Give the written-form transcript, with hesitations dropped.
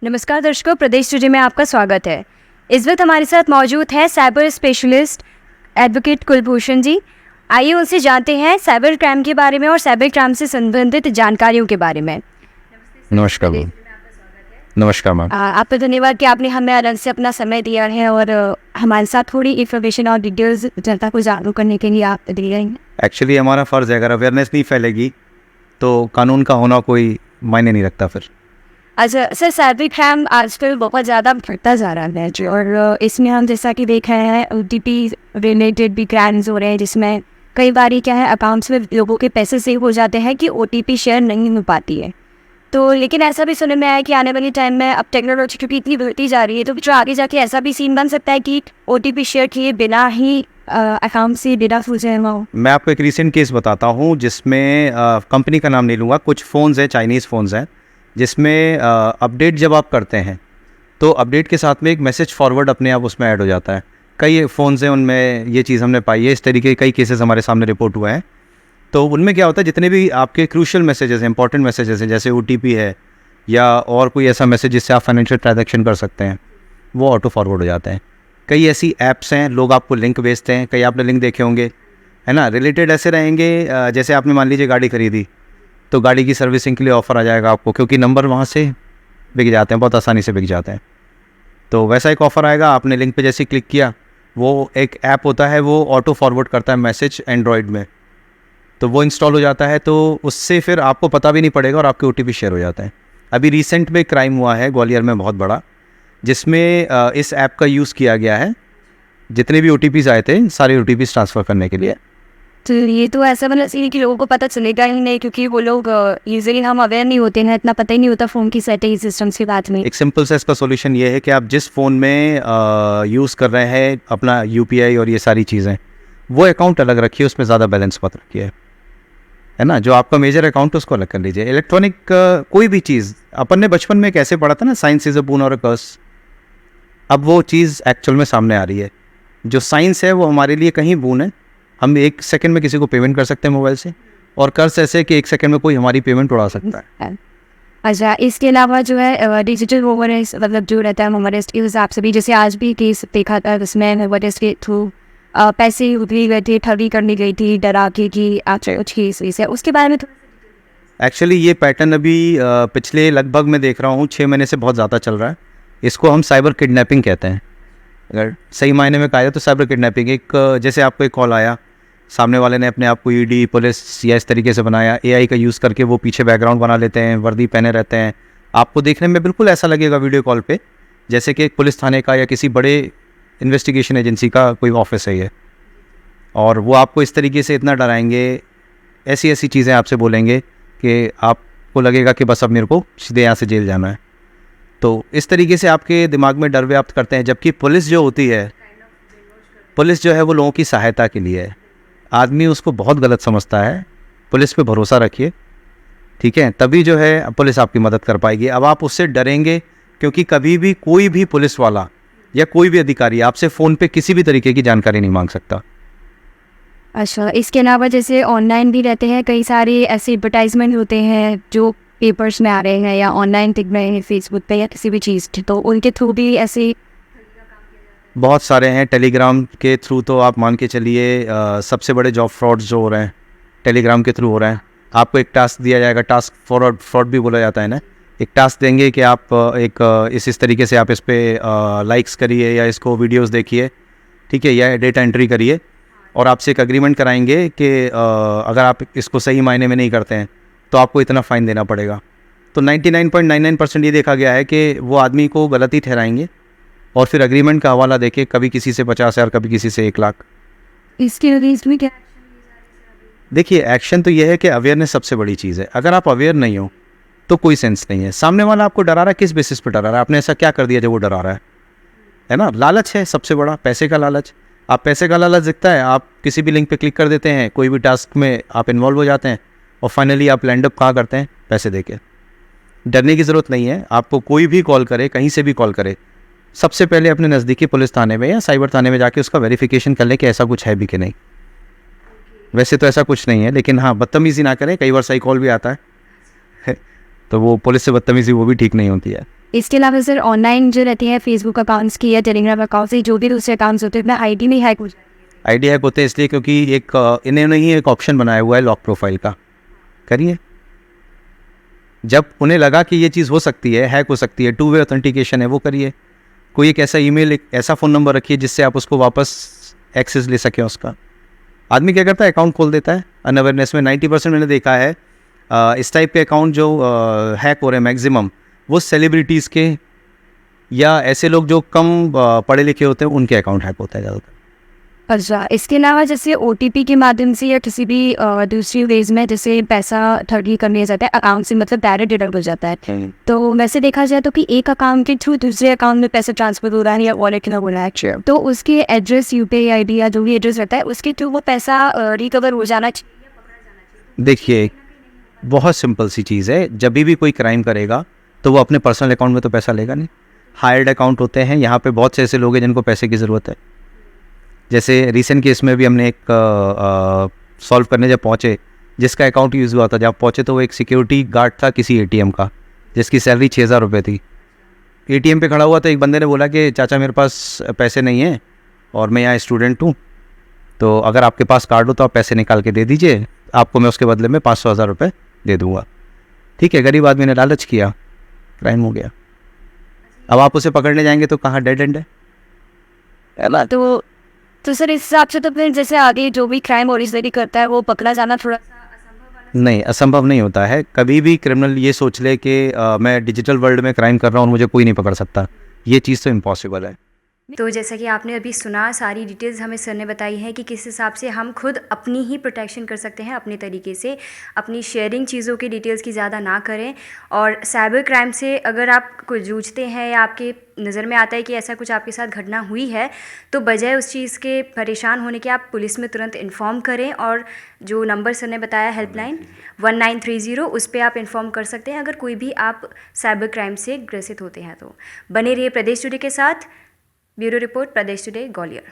नमस्कार दर्शकों, प्रदेश टुडे में आपका स्वागत है। इस वक्त हमारे साथ मौजूद है साइबर स्पेशलिस्ट एडवोकेट कुलभूषण जी। आइए उनसे जानते हैं साइबर क्राइम के बारे में और साइबर क्राइम से संबंधित जानकारियों के बारे में। नमस्कार मैम। नमस्कार मैम। आपका धन्यवाद कि आपने हमें अलग से अपना समय दिया है और हमारे साथ थोड़ी इन्फॉर्मेशन और डिटेल्स जनता को जागरूक करने के लिए आप दे रहे हैं। एक्चुअली हमारा फ़र्ज़ है, अगर अवेयरनेस नहीं फैलेगी तो कानून का होना कोई मायने नहीं रखता फिर। अच्छा सर, साइबर क्राइम आजकल बहुत ज़्यादा बढ़ता जा रहा है जी, और इसमें हम जैसा कि देख रहे हैं OTP रिलेटेड भी क्राइम्स हो रहे हैं, जिसमें कई बार क्या है अकाउंट्स में लोगों के पैसे सेव हो जाते हैं कि OTP शेयर नहीं हो पाती है। तो लेकिन ऐसा भी सुनने में आया कि आने वाले टाइम में अब टेक्नोलॉजी क्योंकि इतनी बढ़ती जा रही है, तो जो आगे जाके ऐसा भी सीन बन सकता है कि OTP शेयर किए बिना ही अकाउंट से डेटा फूल जाए। मैं आपको एक रीसेंट केस बताता हूँ जिसमें कंपनी का नाम नहीं लूँगा, कुछ फ़ोन्स हैं, चाइनीज़ फ़ोन्स हैं, जिसमें अपडेट जब आप करते हैं तो अपडेट के साथ में एक मैसेज फॉरवर्ड अपने आप उसमें ऐड हो जाता है। कई फ़ोन्स हैं उनमें ये चीज़ हमने पाई है, इस तरीके के कई केसेस हमारे सामने रिपोर्ट हुए हैं। तो उनमें क्या होता है, जितने भी आपके क्रूशियल मैसेजेस हैं, इंपॉर्टेंट मैसेजेस हैं, जैसे OTP है या और कोई ऐसा मैसेज जिससे आप फाइनेंशियल ट्रांजैक्शन कर सकते हैं, वो ऑटो फॉरवर्ड हो जाते हैं। कई ऐसी ऐप्स हैं, लोग आपको लिंक भेजते हैं, कई आपने लिंक देखे होंगे, है ना। रिलेटेड ऐसे रहेंगे जैसे आपने मान लीजिए गाड़ी खरीदी तो गाड़ी की सर्विसिंग के लिए ऑफ़र आ जाएगा आपको, क्योंकि नंबर वहाँ से बिक जाते हैं, बहुत आसानी से बिक जाते हैं। तो वैसा एक ऑफ़र आएगा, आपने लिंक पे जैसे क्लिक किया, वो एक ऐप होता है, वो ऑटो फॉरवर्ड करता है मैसेज एंड्रॉयड में, तो वो इंस्टॉल हो जाता है, तो उससे फिर आपको पता भी नहीं पड़ेगा और आपके OTP शेयर हो जाते हैं। अभी रिसेंट में क्राइम हुआ है ग्वालियर में बहुत बड़ा, जिसमें इस ऐप का यूज़ किया गया है। जितने भी OTPs आए थे सारे OTPs ट्रांसफ़र करने के लिए। तो ये तो ऐसा मतलब सीन कि लोगों को पता चलेगा ही नहीं, क्योंकि वो लोग यूजली हम अवेयर नहीं होते हैं, इतना पता ही नहीं होता फ़ोन की सेटिंग सिस्टम्स की बात में। एक सिंपल सा इसका सॉल्यूशन ये है कि आप जिस फ़ोन में यूज़ कर रहे हैं अपना UPI और ये सारी चीज़ें, वो अकाउंट अलग रखिए, उसमें ज़्यादा बैलेंस मत रखिए, है ना। जो आपका मेजर अकाउंट है उसको अलग कर लीजिए। इलेक्ट्रॉनिक कोई भी चीज़, अपन ने बचपन में कैसे पढ़ा था ना, साइंस इज़ अ बून और अ कर्स, अब वो चीज़ एक्चुअल में सामने आ रही है। जो साइंस है वो हमारे लिए कहीं बून है, हम 1 सेकंड में किसी को पेमेंट कर सकते हैं मोबाइल से, और कर्स ऐसे कि 1 सेकंड में कोई हमारी पेमेंट उड़ा सकता है। अच्छा, इसके अलावा जो है डिजिटल ओवररेस्ट मतलब जो रहता है ओवररेस्ट के हिसाब से भी, जैसे आज भी केस देखा था जिसमें ओवररेस्ट के थ्रू पैसे उधरी गए थे, ठगी करनी गई थी, डरा के कि आज कुछ केस है, उसके बारे में एक्चुअली ये पैटर्न अभी पिछले लगभग मैं देख रहा हूँ 6 महीने से बहुत ज़्यादा चल रहा है। इसको हम साइबर किडनैपिंग कहते हैं, अगर सही मायने में कहा जाए तो साइबर किडनैपिंग। एक जैसे आपको एक कॉल आया, सामने वाले ने अपने आप को ED पुलिस या इस तरीके से बनाया, AI का यूज़ करके वो पीछे बैकग्राउंड बना लेते हैं, वर्दी पहने रहते हैं, आपको देखने में बिल्कुल ऐसा लगेगा वीडियो कॉल पे जैसे कि एक पुलिस थाने का या किसी बड़े इन्वेस्टिगेशन एजेंसी का कोई ऑफिस है ये, और वो आपको इस तरीके से इतना डराएंगे, ऐसी ऐसी चीज़ें आपसे बोलेंगे कि आपको लगेगा कि बस अब मेरे को सीधे यहाँ से जेल जाना है। तो इस तरीके से आपके दिमाग में डर व्याप्त करते हैं, जबकि पुलिस जो होती है, पुलिस जो है वो लोगों की सहायता के लिए है। आदमी उसको बहुत गलत समझता है। पुलिस पे भरोसा रखिए, ठीक है, तभी जो है पुलिस आपकी मदद कर पाएगी। अब आप उससे डरेंगे क्योंकि कभी भी कोई भी पुलिस वाला या कोई भी अधिकारी आपसे फ़ोन पे किसी भी तरीके की जानकारी नहीं मांग सकता। अच्छा, इसके अलावा जैसे ऑनलाइन भी रहते हैं कई सारे ऐसे एडवर्टाइजमेंट होते हैं जो पेपर्स में आ रहे हैं या ऑनलाइन दिख रहे हैं फेसबुक पे या किसी भी चीज़, तो उनके थ्रू भी ऐसे बहुत सारे हैं। टेलीग्राम के थ्रू तो आप मान के चलिए सबसे बड़े जॉब फ्रॉड्स जो हो रहे हैं टेलीग्राम के थ्रू हो रहे हैं। आपको एक टास्क दिया जाएगा, टास्क फ्रॉड भी बोला जाता है ना। एक टास्क देंगे कि आप इस तरीके से आप इस पर लाइक्स करिए या इसको वीडियोस देखिए, ठीक है, या डेटा एंट्री करिए, और आपसे एक अग्रीमेंट कराएंगे कि अगर आप इसको सही मायने में नहीं करते हैं तो आपको इतना फ़ाइन देना पड़ेगा। तो 99.99% ये देखा गया है कि वो आदमी को गलत ही ठहराएंगे और फिर अग्रीमेंट का हवाला देके कभी किसी से 50,000, कभी किसी से 1 लाख। इसके अगेंस्ट में क्या? देखिए, एक्शन तो ये है कि अवेयरनेस सबसे बड़ी चीज़ है। अगर आप अवेयर नहीं हो तो कोई सेंस नहीं है। सामने वाला आपको डरा रहा है, किस बेसिस पर डरा रहा है, आपने ऐसा क्या कर दिया जो वो डरा रहा है ना। लालच है सबसे बड़ा, पैसे का लालच। आप पैसे का लालच दिखता है, आप किसी भी लिंक पे क्लिक कर देते हैं, कोई भी टास्क में आप इन्वॉल्व हो जाते हैं और फाइनली आप लैंड अप कहाँ करते हैं, पैसे देके। डरने की ज़रूरत नहीं है। आपको कोई भी कॉल करे, कहीं से भी कॉल करे, सबसे पहले अपने नज़दीकी पुलिस थाने में या साइबर थाने में जाके उसका वेरिफिकेशन कर लें कि ऐसा कुछ है भी कि नहीं। वैसे तो ऐसा कुछ नहीं है, लेकिन हाँ, बदतमीज़ी ना करें। कई बार सही कॉल भी आता है तो वो पुलिस से बदतमीज़ी वो भी ठीक नहीं होती है। इसके अलावा सर ऑनलाइन जो रहती है फेसबुक अकाउंट्स की या टेलीग्राम अकाउंट्स की जो भी दूसरे अकाउंट्स होते हैं अपना आईडी में हैक हो जाती है। आईडी हैक होते हैं इसलिए क्योंकि एक इन्होंने ही एक ऑप्शन बनाया हुआ है लॉक प्रोफाइल का, करिए। जब उन्हें लगा कि ये चीज़ हो सकती है, हैक हो सकती है, 2 वे ऑथेंटिकेशन है, वो करिए। कोई एक ऐसा ईमेल, एक ऐसा फ़ोन नंबर रखिए जिससे आप उसको वापस एक्सेस ले सकें उसका। आदमी क्या करता है, अकाउंट खोल देता है अनअवेयरनेस में। 90% मैंने देखा है इस टाइप के अकाउंट जो हैक हो रहे हैं मैक्सिमम, वो सेलिब्रिटीज़ के या ऐसे लोग जो कम पढ़े लिखे होते हैं उनके अकाउंट हैक होता है ज़्यादातर। अच्छा, इसके अलावा जैसे ओटीपी के माध्यम से या किसी भी दूसरी वेज में जैसे पैसा ठगी कर लिया जाता है अकाउंट से, मतलब डायरेक्ट डिडक्ट हो जाता है। तो वैसे देखा जाए तो कि एक अकाउंट के थ्रू दूसरे अकाउंट में पैसा ट्रांसफर हो रहा है या वॉलेट हो रहा है, तो उसके एड्रेस, यूपीआई आईडी या जो भी एड्रेस रहता है उसके थ्रू वो पैसा रिकवर हो जाना चाहिए। देखिए, बहुत सिंपल सी चीज़ है, जब भी कोई क्राइम करेगा तो वो अपने पर्सनल अकाउंट में तो पैसा लेगा नहीं। हायर्ड अकाउंट होते हैं, यहाँ पे बहुत से ऐसे लोग हैं जिनको पैसे की ज़रूरत है। जैसे रिसेंट केस में भी हमने एक सॉल्व करने जब पहुँचे, जिसका अकाउंट यूज़ हुआ था, जब पहुँचे तो वो एक सिक्योरिटी गार्ड था किसी एटीएम का, जिसकी सैलरी 6,000 रुपये थी। एटीएम पे खड़ा हुआ तो एक बंदे ने बोला कि चाचा मेरे पास पैसे नहीं हैं और मैं यहाँ स्टूडेंट हूँ, तो अगर आपके पास कार्ड हो तो आप पैसे निकाल के दे दीजिए, आपको मैं उसके बदले में 500,000 रुपये दे दूँगा। ठीक है, गरीब आदमी ने लालच किया, क्राइम हो गया। अब आप उसे पकड़ने जाएंगे तो कहाँ, डेड एंड है ना। तो सर इस हिसाब से तो फिर जैसे आगे जो भी क्राइम ओरिजिनली करता है वो पकड़ा जाना थोड़ा सा नहीं, असंभव नहीं होता है। कभी भी क्रिमिनल ये सोच ले कि मैं डिजिटल वर्ल्ड में क्राइम कर रहा हूँ और मुझे कोई नहीं पकड़ सकता, ये चीज़ तो इम्पॉसिबल है। तो जैसा कि आपने अभी सुना, सारी डिटेल्स हमें सर ने बताई है कि किस हिसाब से हम खुद अपनी ही प्रोटेक्शन कर सकते हैं अपने तरीके से। अपनी शेयरिंग चीज़ों की डिटेल्स की ज़्यादा ना करें, और साइबर क्राइम से अगर आप कुछ जूझते हैं या आपके नज़र में आता है कि ऐसा कुछ आपके साथ घटना हुई है, तो बजाय उस चीज़ के परेशान होने के आप पुलिस में तुरंत इन्फॉर्म करें। और जो नंबर सर ने बताया हेल्पलाइन 1930, उस पर आप इन्फॉर्म कर सकते हैं अगर कोई भी आप साइबर क्राइम से ग्रसित होते हैं। तो बने रहिए प्रदेश टुडे के साथ। ब्यूरो रिपोर्ट, प्रदेश टुडे, ग्वालियर।